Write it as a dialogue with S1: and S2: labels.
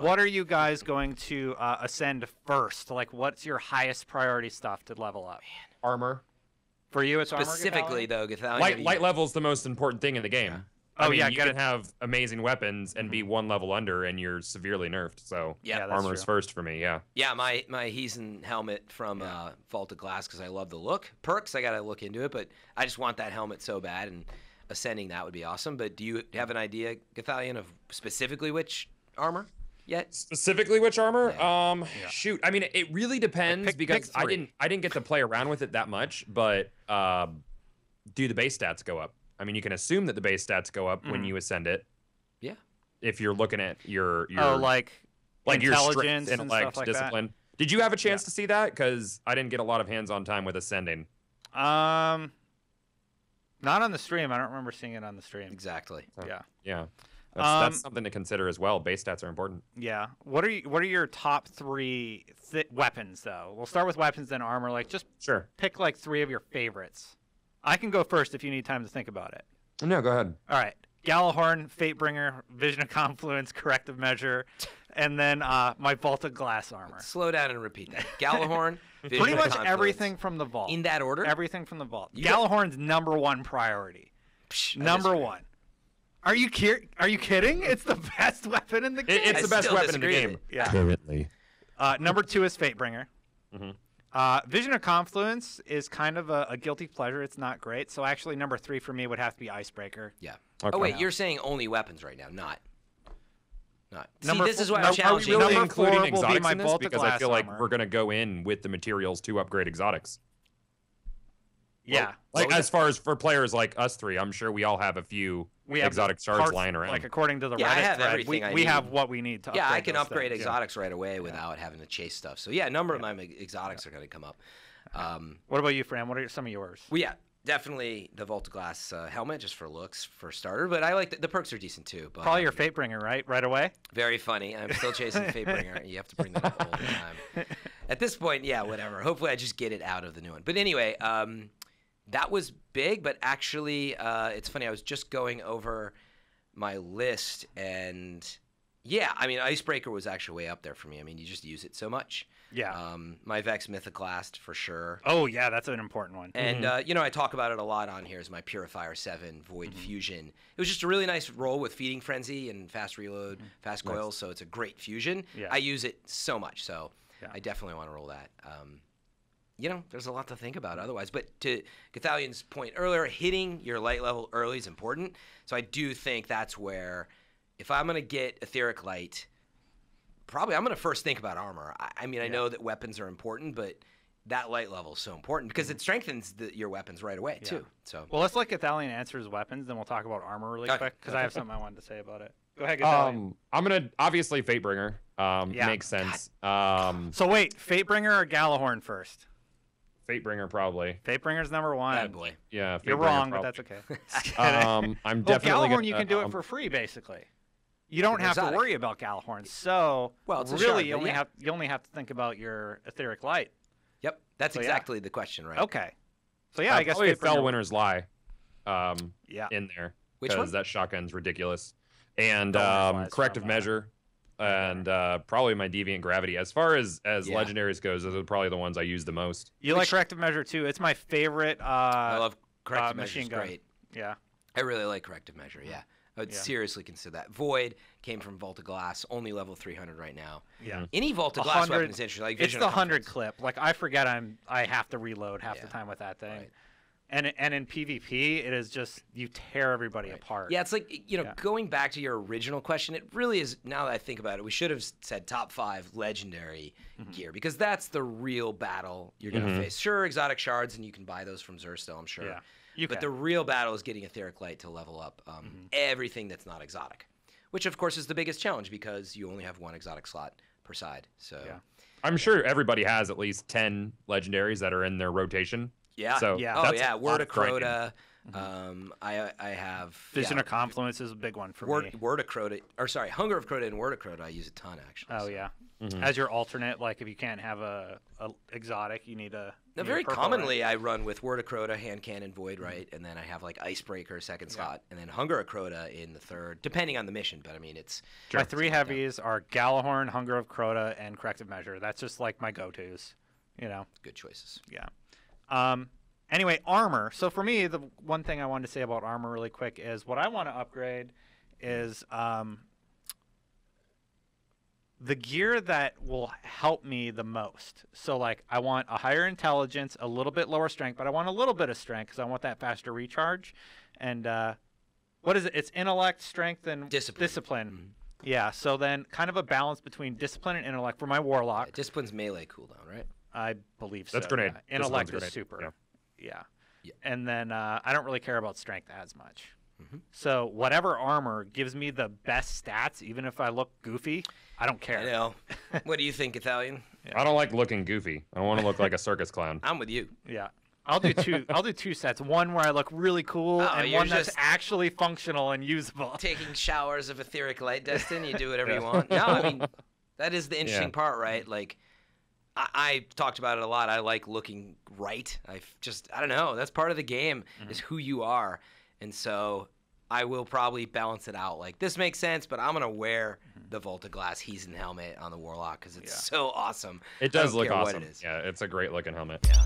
S1: What are you guys going to ascend first? Like, what's your highest priority stuff to level up?
S2: Armor.
S1: For you, it's
S3: specifically
S1: armor,
S3: though. Gathalion,
S2: Light level's the most important thing in the game.
S3: Yeah.
S2: I mean, you can have amazing weapons and be one level under, and you're severely nerfed. So
S3: yeah,
S2: armor's first for me. Yeah.
S3: Yeah, my Heesen helmet from Vault of Glass because I love the look. Perks, I gotta look into it, but I just want that helmet so bad, and ascending that would be awesome. But do you have an idea, Gathalion, of specifically which armor yet?
S2: Specifically which armor?
S3: Yeah.
S2: Shoot. I mean, it really depends because I didn't get to play around with it that much, but do the base stats go up? I mean, you can assume that the base stats go up when you ascend it.
S3: Yeah.
S2: If you're looking at your
S1: like
S2: your
S1: intelligence,
S2: strength, intellect,
S1: like
S2: discipline. Did you have a chance to see that? Because I didn't get a lot of hands-on time with ascending.
S1: Not on the stream. I don't remember seeing it on the stream.
S3: Exactly.
S1: Yeah.
S2: Yeah. That's something to consider as well. Base stats are important.
S1: Yeah. What are your top 3 weapons though? We'll start with weapons, then armor. Like, just pick like 3 of your favorites. I can go first if you need time to think about it.
S2: No, go ahead.
S1: All right. Gallahorn, Fatebringer, Vision of Confluence, Corrective Measure, and then my Vault of Glass armor.
S3: Slow down and repeat that. Gallahorn, Vision
S1: Pretty
S3: of
S1: much
S3: Confluence.
S1: Everything from the vault.
S3: In that order?
S1: Everything from the vault. Gallahorn's #1 priority. Number 1. Are you kidding? It's the best weapon in the game.
S2: It's the best weapon in the game.
S1: Yeah.
S2: Currently.
S1: Number 2 is Fatebringer.
S2: Mm-hmm.
S1: Vision of Confluence is kind of a guilty pleasure. It's not great. So actually, number 3 for me would have to be Icebreaker.
S3: Yeah.
S2: Okay.
S3: Oh wait, you're saying only weapons right now, not. See,
S1: Number
S3: this is why
S1: four-
S3: I'm challenging.
S2: Are we really
S1: Number 4
S2: including
S1: will be
S2: exotics
S1: my
S2: in this?
S1: Vault of
S2: Because I
S1: Glass
S2: feel like
S1: armor.
S2: we're gonna go in with the materials to upgrade exotics.
S1: Yeah.
S2: Like as far as for players like us 3, I'm sure we all have a few exotic shards
S1: parts,
S2: lying around.
S1: Like according to the
S3: Yeah, I
S1: Reddit
S3: have
S1: thread,
S3: everything I
S1: we
S3: need.
S1: have what we need to upgrade
S3: I can
S1: those
S3: upgrade
S1: things.
S3: exotics right away without having to chase stuff. So yeah, a number of my exotics are going to come up.
S1: What about you, Fran? What are some of yours?
S3: Well, yeah, definitely the Vault of Glass helmet, just for looks, for starter. But I like the perks are decent too. But,
S1: Probably your Fatebringer, right? Right away?
S3: Very funny. I'm still chasing Fatebringer. You have to bring that up all the time. At this point, yeah, whatever. Hopefully I just get it out of the new one. But anyway, that was big, but actually it's funny. I was just going over my list, and yeah, I mean, Icebreaker was actually way up there for me. I mean, you just use it so much.
S1: Yeah.
S3: My Vex Mythoclast for sure.
S1: Oh, yeah, that's an important one.
S3: And, I talk about it a lot on here as my Purifier 7 Void Fusion. It was just a really nice roll with Feeding Frenzy and Fast Reload, Fast Coil, so it's a great fusion.
S1: Yeah.
S3: I use it so much, so I definitely want to roll that. There's a lot to think about otherwise. But to Gathalion's point earlier, hitting your light level early is important. So I do think that's where, if I'm going to get Etheric Light, probably I'm going to first think about armor. I know that weapons are important, but that light level is so important because it strengthens your weapons right away, too. So
S1: Well, let's let Gathalion answer his weapons, then we'll talk about armor really quick, because I have something I wanted to say about it. Go ahead, Gathalion.
S2: I'm gonna obviously Fatebringer. Makes sense.
S1: So wait, Fatebringer or Gallahorn first?
S2: Fatebringer probably.
S1: Fatebringer's #1.
S3: bad boy.
S2: Yeah,
S1: You're
S2: Fatebringer
S1: wrong,
S2: probably.
S1: but that's okay.
S2: I'm definitely
S1: Gallahorn,
S2: gonna,
S1: you can do it for free, basically. You don't have to
S3: exotic.
S1: worry about Gallahorn. So
S3: Well, it's a
S1: really,
S3: shard, but
S1: you only have to think about your Etheric Light.
S3: Yep, that's exactly the question, right?
S1: Okay. So yeah, I guess
S2: probably
S1: Fatebringer-
S2: Fellwinter's Lie.
S1: Yeah.
S2: In there.
S3: Which one?
S2: Because that shotgun's ridiculous. And
S1: Fellwinter's Lie is
S2: Corrective
S1: from,
S2: Measure. And probably my Deviant Gravity. As far as legendaries goes, those are probably the ones I use the most.
S1: You like Corrective Measure too? It's my favorite.
S3: I love Corrective Measure.
S1: machine gun.
S3: Great.
S1: Yeah.
S3: I really like Corrective Measure, yeah. I would seriously consider that. Void came from Vault of Glass, only level 300 right now.
S1: Yeah.
S3: Any Vault of Glass weapon is interesting. Like
S1: It's
S3: Vision
S1: the
S3: of
S1: 100
S3: Confluence.
S1: clip. Like, I forget I have to reload half the time with that thing.
S3: Right.
S1: And in PvP, it is just, you tear everybody apart.
S3: Yeah, it's like, going back to your original question, it really is, now that I think about it, we should have said top 5 legendary gear, because that's the real battle you're going to face. Sure, exotic shards, and you can buy those from Xur still, I'm sure.
S1: Yeah.
S3: But the real battle is getting Etheric Light to level up everything that's not exotic, which, of course, is the biggest challenge because you only have 1 exotic slot per side. So
S2: I'm sure everybody has at least 10 legendaries that are in their rotation.
S3: Yeah.
S2: So
S3: Word of Crota. I have
S1: Vision of Confluence is a big one for me.
S3: Word of Crota, or sorry, Hunger of Crota and Word of Crota. I use a ton actually.
S1: Oh
S3: so.
S1: yeah. as your alternate. Like if you can't have a exotic, you need a.
S3: Now, very commonly, I run with Word of Crota, Hand Cannon, Void, right, and then I have like Icebreaker second slot, and then Hunger of Crota in the third, depending on the mission. But I mean, it's
S1: my 3 heavies are Galahorn, Hunger of Crota, and Corrective Measure. That's just like my go-tos. You know,
S3: good choices.
S1: Yeah. Anyway, armor. So for me, the one thing I wanted to say about armor really quick is what I want to upgrade is the gear that will help me the most. So like I want a higher intelligence, a little bit lower strength, but I want a little bit of strength because I want that faster recharge. And what is it? It's intellect, strength, and discipline.
S3: Mm-hmm.
S1: Yeah, so then kind of a balance between discipline and intellect for my warlock.
S3: Yeah, discipline's melee cooldown, right?
S1: I believe so.
S2: That's grenade.
S1: Yeah. Intellect is super. Yeah. And then I don't really care about strength as much. Mm-hmm. So whatever armor gives me the best stats, even if I look goofy, I don't care.
S3: I know. What do you think, Italian?
S2: Yeah. I don't like looking goofy. I want to look like a circus clown.
S3: I'm with you.
S1: Yeah. I'll do two. I'll do 2 sets. One where I look really cool, and one that's actually functional and usable.
S3: Taking showers of etheric light, Destin. You do whatever you want. No, I mean that is the interesting part, right? Like I talked about it a lot. I like looking right. I don't know. That's part of the game is who you are, and so I will probably balance it out. Like this makes sense, but I'm gonna wear the Volta Glass Heathen helmet on the Warlock because it's so awesome.
S2: It does look awesome. Yeah, it's a great looking helmet.
S3: Yeah.